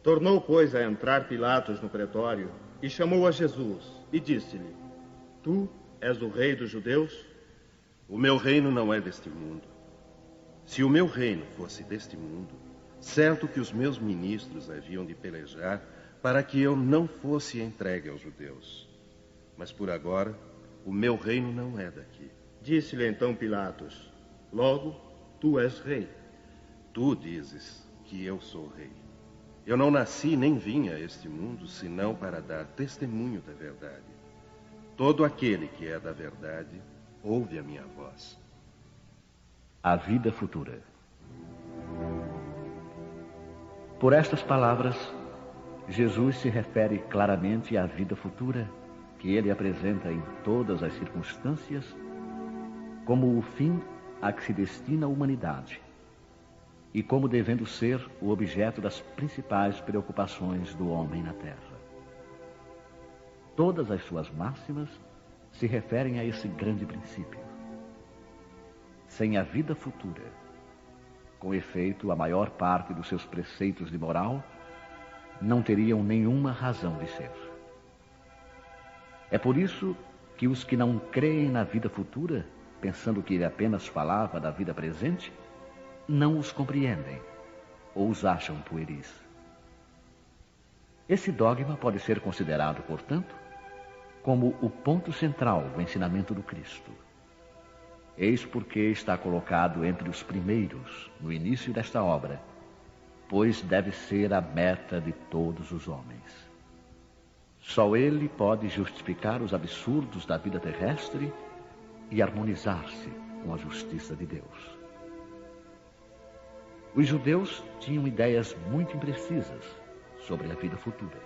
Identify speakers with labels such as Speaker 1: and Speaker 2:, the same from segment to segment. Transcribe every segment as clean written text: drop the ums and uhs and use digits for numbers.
Speaker 1: Tornou, pois, a entrar Pilatos no pretório e chamou a Jesus e disse-lhe: Tu és o rei dos judeus?
Speaker 2: O meu reino não é deste mundo. Se o meu reino fosse deste mundo, certo que os meus ministros haviam de pelejar para que eu não fosse entregue aos judeus. Mas por agora, o meu reino não é daqui.
Speaker 1: Disse-lhe então Pilatos: Logo, tu és rei.
Speaker 2: Tu dizes que eu sou rei. Eu não nasci nem vim a este mundo senão para dar testemunho da verdade. Todo aquele que é da verdade ouve a minha voz.
Speaker 3: A vida futura. Por estas palavras, Jesus se refere claramente à vida futura que ele apresenta em todas as circunstâncias como o fim a que se destina a humanidade e como devendo ser o objeto das principais preocupações do homem na Terra. Todas as suas máximas se referem a esse grande princípio. Sem a vida futura, com efeito, a maior parte dos seus preceitos de moral não teriam nenhuma razão de ser. É por isso que os que não creem na vida futura, pensando que ele apenas falava da vida presente, não os compreendem ou os acham pueris. Esse dogma pode ser considerado, portanto, como o ponto central do ensinamento do Cristo. Eis porque está colocado entre os primeiros no início desta obra, pois deve ser a meta de todos os homens. Só ele pode justificar os absurdos da vida terrestre e harmonizar-se com a justiça de Deus. Os judeus tinham ideias muito imprecisas sobre a vida futura.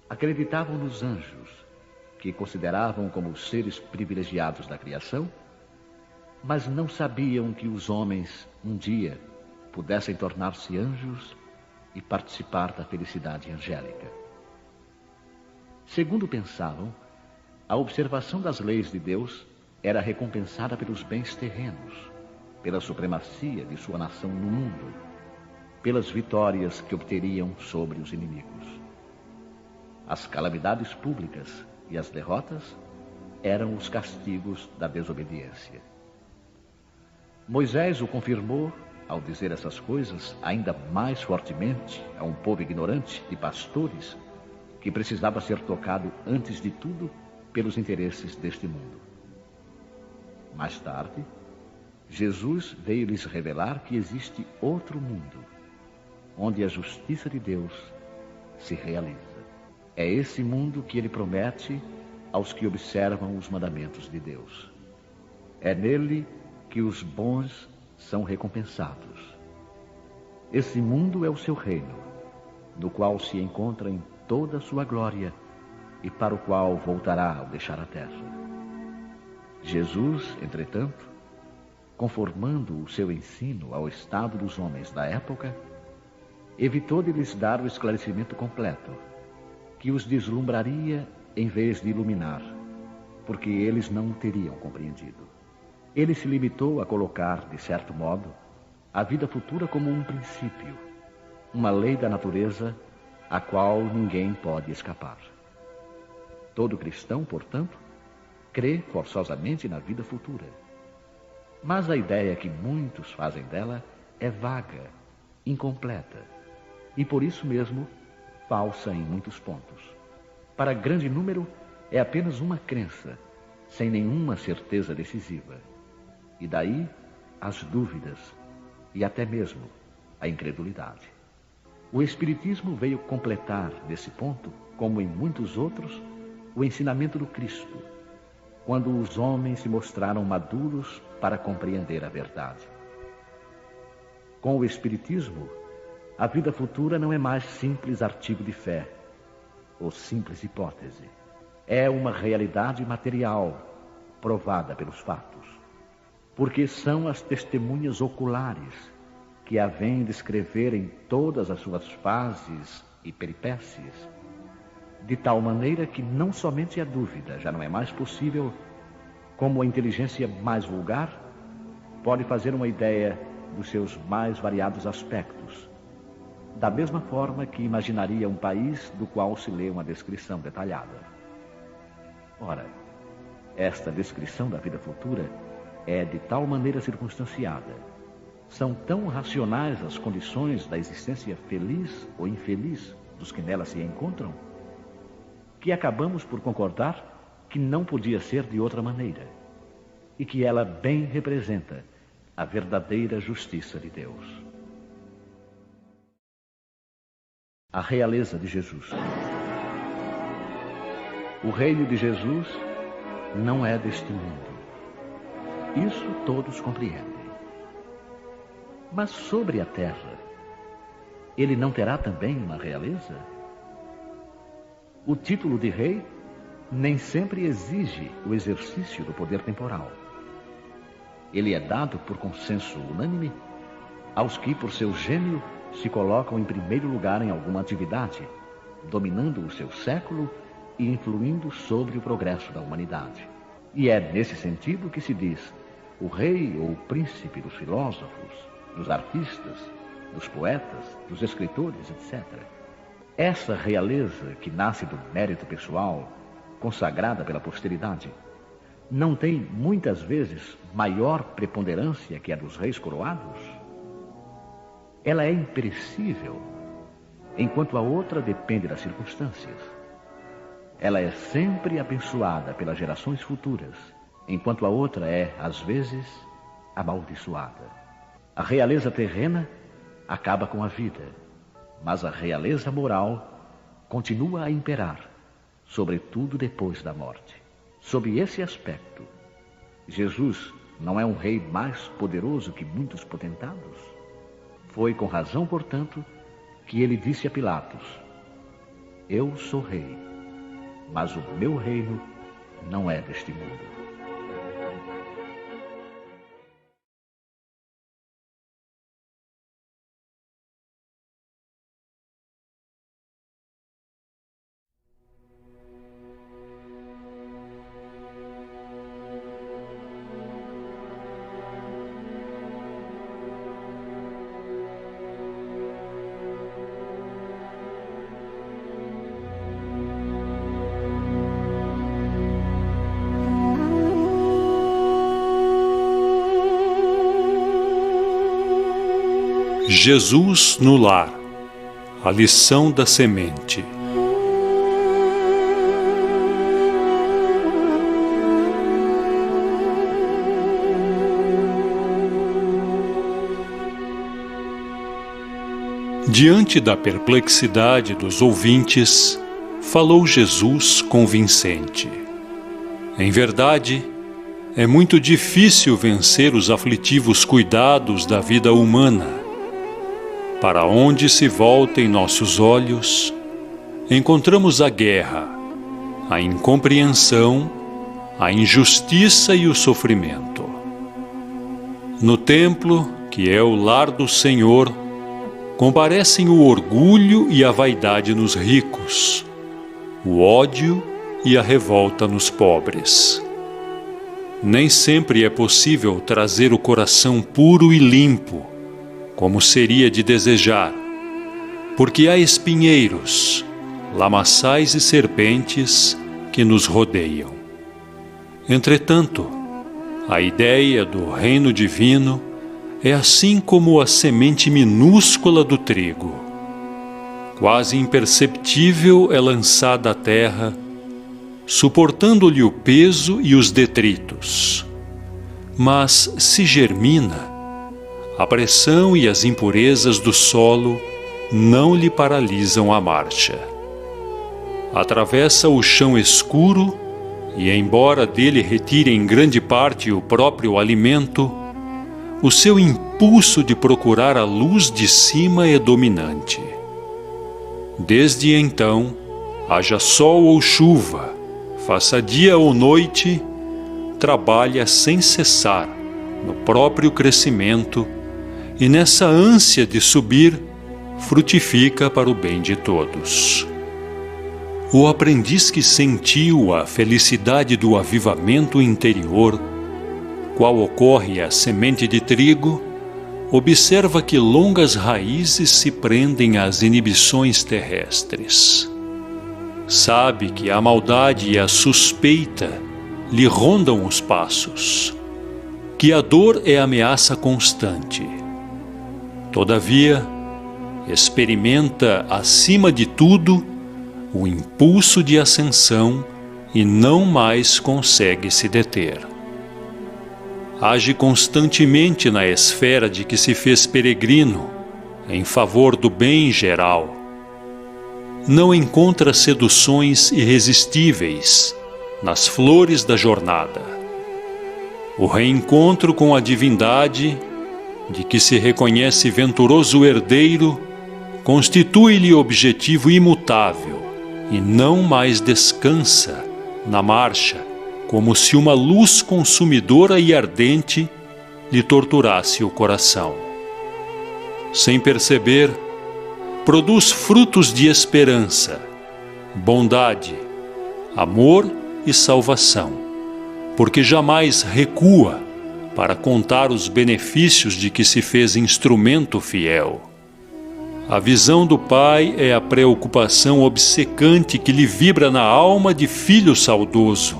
Speaker 3: Acreditavam nos anjos, que consideravam como os seres privilegiados da criação, mas não sabiam que os homens, um dia, pudessem tornar-se anjos e participar da felicidade angélica. Segundo pensavam, a observação das leis de Deus era recompensada pelos bens terrenos, pela supremacia de sua nação no mundo, pelas vitórias que obteriam sobre os inimigos. As calamidades públicas e as derrotas eram os castigos da desobediência. Moisés o confirmou ao dizer essas coisas ainda mais fortemente a um povo ignorante de pastores que precisava ser tocado antes de tudo pelos interesses deste mundo. Mais tarde, Jesus veio lhes revelar que existe outro mundo, onde a justiça de Deus se realiza. É esse mundo que ele promete aos que observam os mandamentos de Deus. É nele que os bons são recompensados. Esse mundo é o seu reino, no qual se encontra em toda a sua glória e para o qual voltará ao deixar a terra. Jesus, entretanto, conformando o seu ensino ao estado dos homens da época, evitou de lhes dar o esclarecimento completo, que os deslumbraria em vez de iluminar, porque eles não o teriam compreendido. Ele se limitou a colocar, de certo modo, a vida futura como um princípio, uma lei da natureza a qual ninguém pode escapar. Todo cristão, portanto, crê forçosamente na vida futura. Mas a ideia que muitos fazem dela é vaga, incompleta e, por isso mesmo, falsa em muitos pontos. Para grande número, é apenas uma crença, sem nenhuma certeza decisiva. E daí as dúvidas e até mesmo a incredulidade. O Espiritismo veio completar, nesse ponto, como em muitos outros, o ensinamento do Cristo, quando os homens se mostraram maduros para compreender a verdade. Com o Espiritismo, a vida futura não é mais simples artigo de fé, ou simples hipótese. É uma realidade material, provada pelos fatos, porque são as testemunhas oculares que a vêm descrever em todas as suas fases e peripécias, de tal maneira que não somente a dúvida já não é mais possível, como a inteligência mais vulgar pode fazer uma ideia dos seus mais variados aspectos, da mesma forma que imaginaria um país do qual se lê uma descrição detalhada. Ora, esta descrição da vida futura é de tal maneira circunstanciada, são tão racionais as condições da existência feliz ou infeliz dos que nela se encontram, que acabamos por concordar que não podia ser de outra maneira, e que ela bem representa a verdadeira justiça de Deus. A realeza de Jesus. O reino de Jesus não é deste mundo. Isso todos compreendem. Mas sobre a terra, ele não terá também uma realeza? O título de rei nem sempre exige o exercício do poder temporal. Ele é dado por consenso unânime aos que, por seu gênio, se colocam em primeiro lugar em alguma atividade, dominando o seu século e influindo sobre o progresso da humanidade. E é nesse sentido que se diz o rei ou o príncipe dos filósofos, dos artistas, dos poetas, dos escritores, etc. Essa realeza que nasce do mérito pessoal, consagrada pela posteridade, não tem muitas vezes maior preponderância que a dos reis coroados? Ela é imperecível, enquanto a outra depende das circunstâncias. Ela é sempre abençoada pelas gerações futuras, enquanto a outra é, às vezes, amaldiçoada. A realeza terrena acaba com a vida, mas a realeza moral continua a imperar, sobretudo depois da morte. Sob esse aspecto, Jesus não é um rei mais poderoso que muitos potentados? Foi com razão, portanto, que ele disse a Pilatos: eu sou rei, mas o meu reino não é deste mundo.
Speaker 4: Jesus no lar. A lição da semente. Diante da perplexidade dos ouvintes, falou Jesus convincente. Em verdade, é muito difícil vencer os aflitivos cuidados da vida humana. Para onde se voltem nossos olhos, encontramos a guerra, a incompreensão, a injustiça e o sofrimento. No templo, que é o lar do Senhor, comparecem o orgulho e a vaidade nos ricos, o ódio e a revolta nos pobres. Nem sempre é possível trazer o coração puro e limpo, como seria de desejar, porque há espinheiros, lamaçais e serpentes que nos rodeiam. Entretanto, a ideia do reino divino é assim como a semente minúscula do trigo. Quase imperceptível é lançada à terra, suportando-lhe o peso e os detritos. Mas se germina, a pressão e as impurezas do solo não lhe paralisam a marcha. Atravessa o chão escuro e, embora dele retire em grande parte o próprio alimento, o seu impulso de procurar a luz de cima é dominante. Desde então, haja sol ou chuva, faça dia ou noite, trabalha sem cessar no próprio crescimento e nessa ânsia de subir, frutifica para o bem de todos. O aprendiz que sentiu a felicidade do avivamento interior, qual ocorre à semente de trigo, observa que longas raízes se prendem às inibições terrestres. Sabe que a maldade e a suspeita lhe rondam os passos, que a dor é ameaça constante. Todavia, experimenta, acima de tudo, o impulso de ascensão e não mais consegue se deter. Age constantemente na esfera de que se fez peregrino, em favor do bem geral. Não encontra seduções irresistíveis nas flores da jornada. O reencontro com a divindade, de que se reconhece venturoso herdeiro, constitui-lhe objetivo imutável e não mais descansa na marcha, como se uma luz consumidora e ardente lhe torturasse o coração. Sem perceber, produz frutos de esperança, bondade, amor e salvação, porque jamais recua para contar os benefícios de que se fez instrumento fiel. A visão do Pai é a preocupação obcecante que lhe vibra na alma de filho saudoso.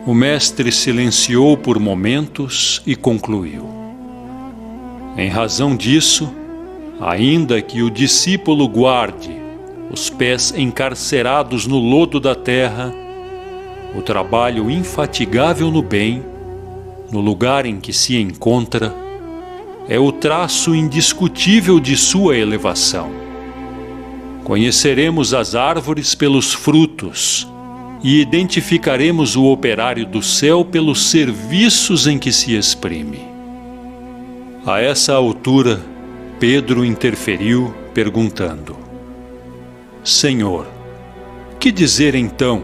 Speaker 4: O mestre silenciou por momentos e concluiu: em razão disso, ainda que o discípulo guarde os pés encarcerados no lodo da terra, o trabalho infatigável no bem, no lugar em que se encontra, é o traço indiscutível de sua elevação. Conheceremos as árvores pelos frutos e identificaremos o operário do céu pelos serviços em que se exprime. A essa altura, Pedro interferiu, perguntando: Senhor, que dizer então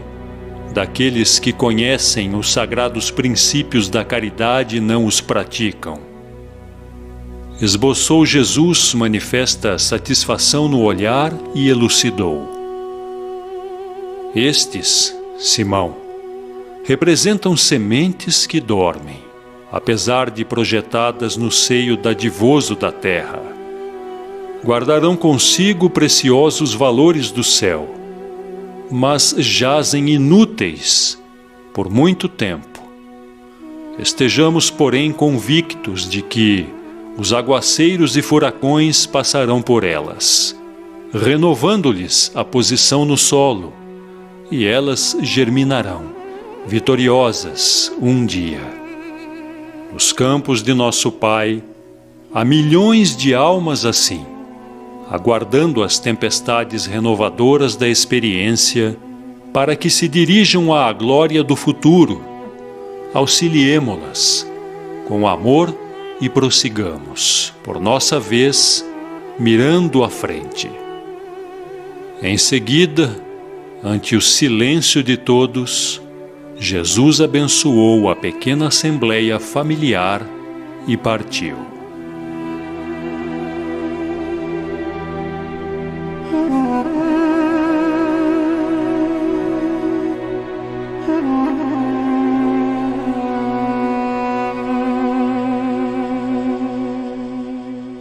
Speaker 4: daqueles que conhecem os sagrados princípios da caridade e não os praticam? Esboçou Jesus manifesta satisfação no olhar e elucidou: estes, Simão, representam sementes que dormem, apesar de projetadas no seio dadivoso da terra. Guardarão consigo preciosos valores do céu, mas jazem inúteis por muito tempo. Estejamos, porém, convictos de que os aguaceiros e furacões passarão por elas, renovando-lhes a posição no solo, e elas germinarão, vitoriosas, um dia. Nos campos de nosso Pai, há milhões de almas assim, aguardando as tempestades renovadoras da experiência, para que se dirijam à glória do futuro. Auxiliemo-las com amor e prossigamos, por nossa vez, mirando à frente. Em seguida, ante o silêncio de todos, Jesus abençoou a pequena assembleia familiar e partiu.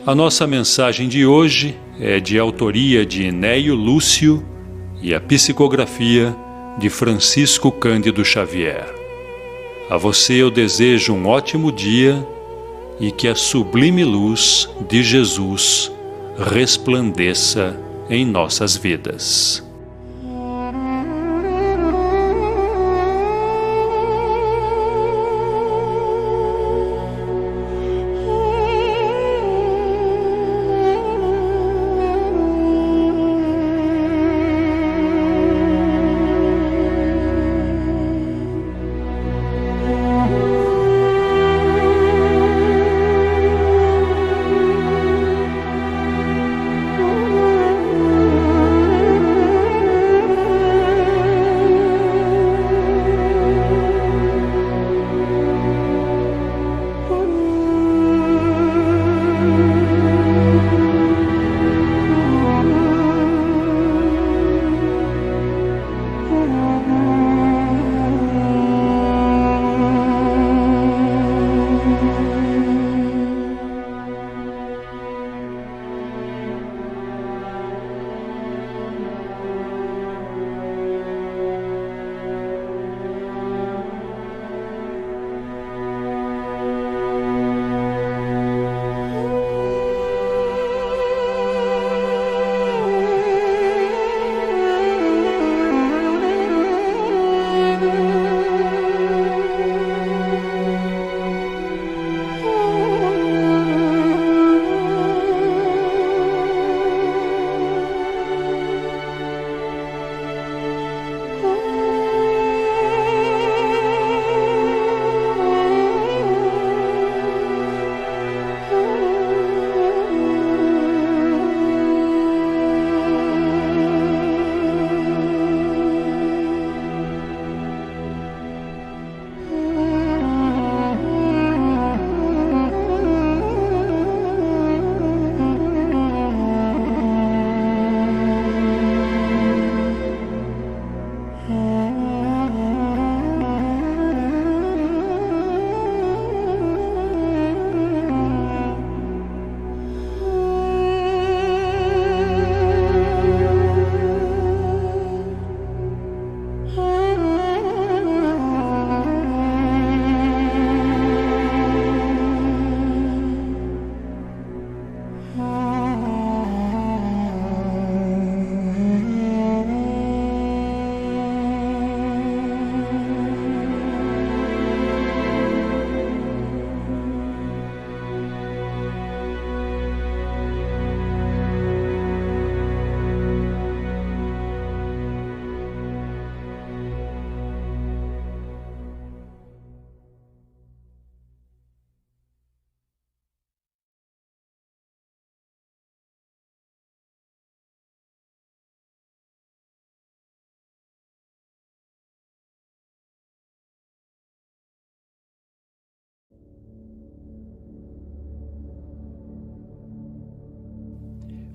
Speaker 4: A nossa mensagem de hoje é de autoria de Néio Lúcio e a psicografia de Francisco Cândido Xavier. A você eu desejo um ótimo dia e que a sublime luz de Jesus resplandeça em nossas vidas.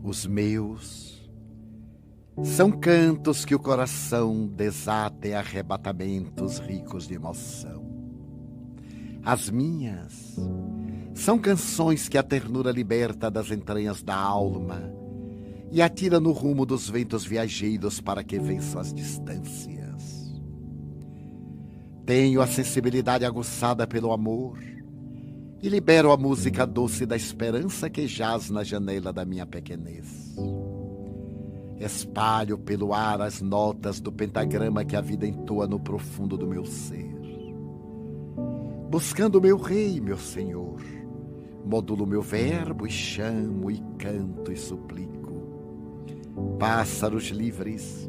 Speaker 5: Os meus são cantos que o coração desata em arrebatamentos ricos de emoção. As minhas são canções que a ternura liberta das entranhas da alma e atira no rumo dos ventos viajeiros para que vençam as distâncias. Tenho a sensibilidade aguçada pelo amor e libero a música doce da esperança que jaz na janela da minha pequenez. Espalho pelo ar as notas do pentagrama que a vida entoa no profundo do meu ser. Buscando meu rei, meu senhor, modulo meu verbo e chamo e canto e suplico. Pássaros livres,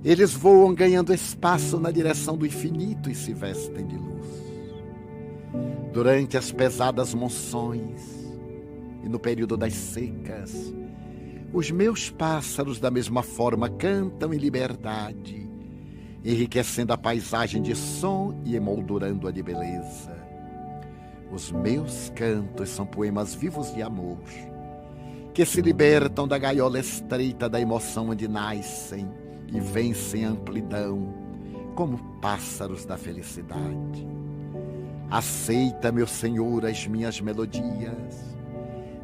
Speaker 5: eles voam ganhando espaço na direção do infinito e se vestem de luz. Durante as pesadas monções e no período das secas, os meus pássaros da mesma forma cantam em liberdade, enriquecendo a paisagem de som e emoldurando-a de beleza. Os meus cantos são poemas vivos de amor, que se libertam da gaiola estreita da emoção onde nascem e vencem a amplidão, como pássaros da felicidade. Aceita, meu Senhor, as minhas melodias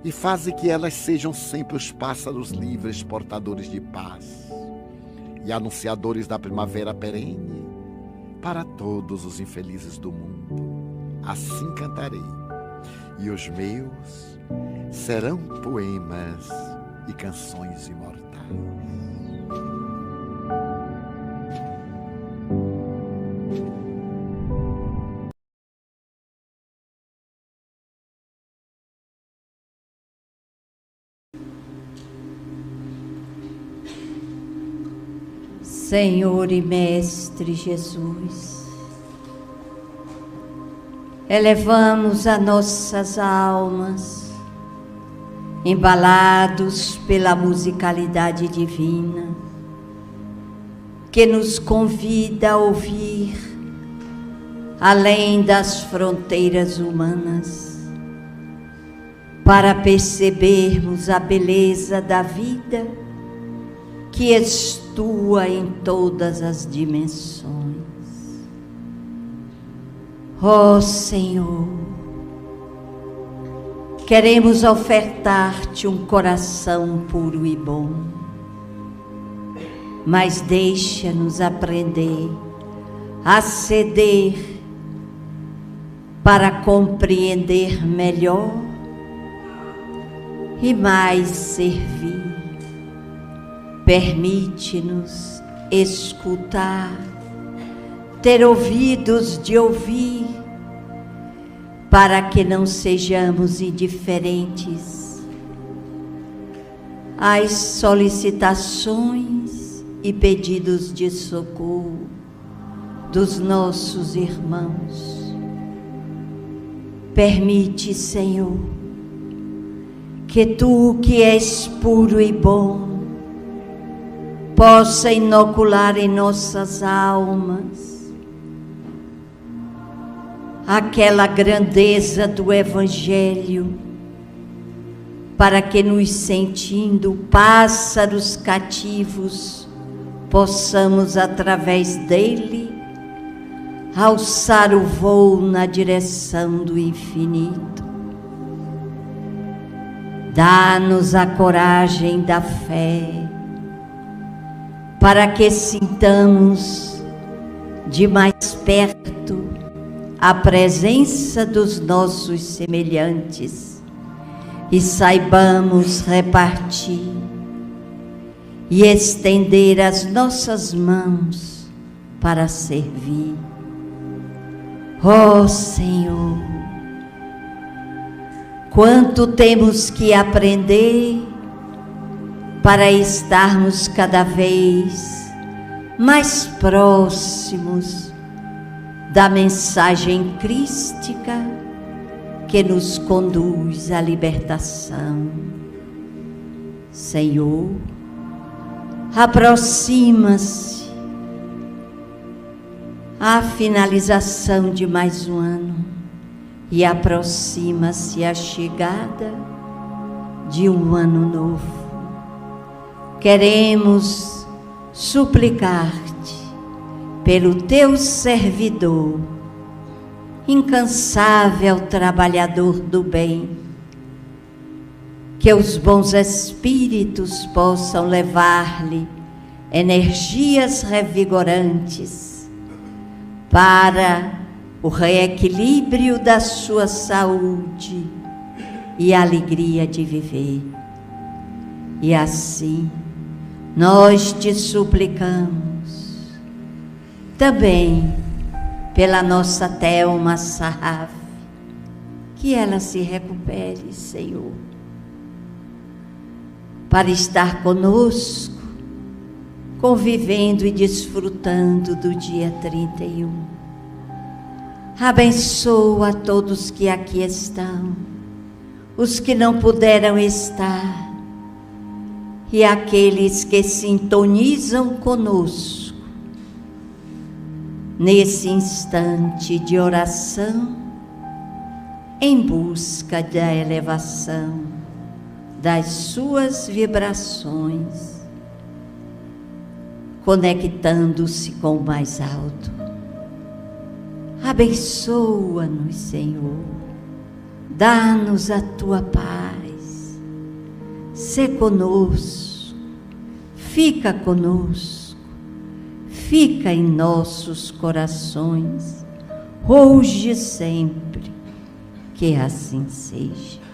Speaker 5: e faze que elas sejam sempre os pássaros livres portadores de paz e anunciadores da primavera perene para todos os infelizes do mundo. Assim cantarei, e os meus serão poemas e canções imortais.
Speaker 6: Senhor e Mestre Jesus, elevamos as nossas almas, embalados pela musicalidade divina, que nos convida a ouvir além das fronteiras humanas, para percebermos a beleza da vida que estua em todas as dimensões. Ó Senhor, queremos ofertar-te um coração puro e bom, mas deixa-nos aprender a ceder para compreender melhor e mais servir. Permite-nos escutar, ter ouvidos de ouvir, para que não sejamos indiferentes às solicitações e pedidos de socorro dos nossos irmãos. Permite, Senhor, que Tu, que és puro e bom, possa inocular em nossas almas aquela grandeza do Evangelho, para que, nos sentindo pássaros cativos, possamos, através dele, alçar o voo na direção do infinito. Dá-nos a coragem da fé, para que sintamos de mais perto a presença dos nossos semelhantes e saibamos repartir e estender as nossas mãos para servir. Ó Senhor, quanto temos que aprender para estarmos cada vez mais próximos da mensagem crística que nos conduz à libertação. Senhor, aproxima-se a finalização de mais um ano e aproxima-se a chegada de um ano novo. queremos suplicar-te pelo teu servidor, incansável trabalhador do bem, que os bons espíritos possam levar-lhe energias revigorantes para o reequilíbrio da sua saúde e a alegria de viver. E assim, nós te suplicamos, também pela nossa Thelma Sarraf, que ela se recupere, Senhor, para estar conosco, convivendo e desfrutando do dia 31. Abençoa a todos que aqui estão, os que não puderam estar, e aqueles que sintonizam conosco nesse instante de oração em busca da elevação das suas vibrações, conectando-se com o mais alto. Abençoa-nos, Senhor, dá-nos a tua paz, sê conosco, fica conosco, fica em nossos corações, hoje e sempre, que assim seja.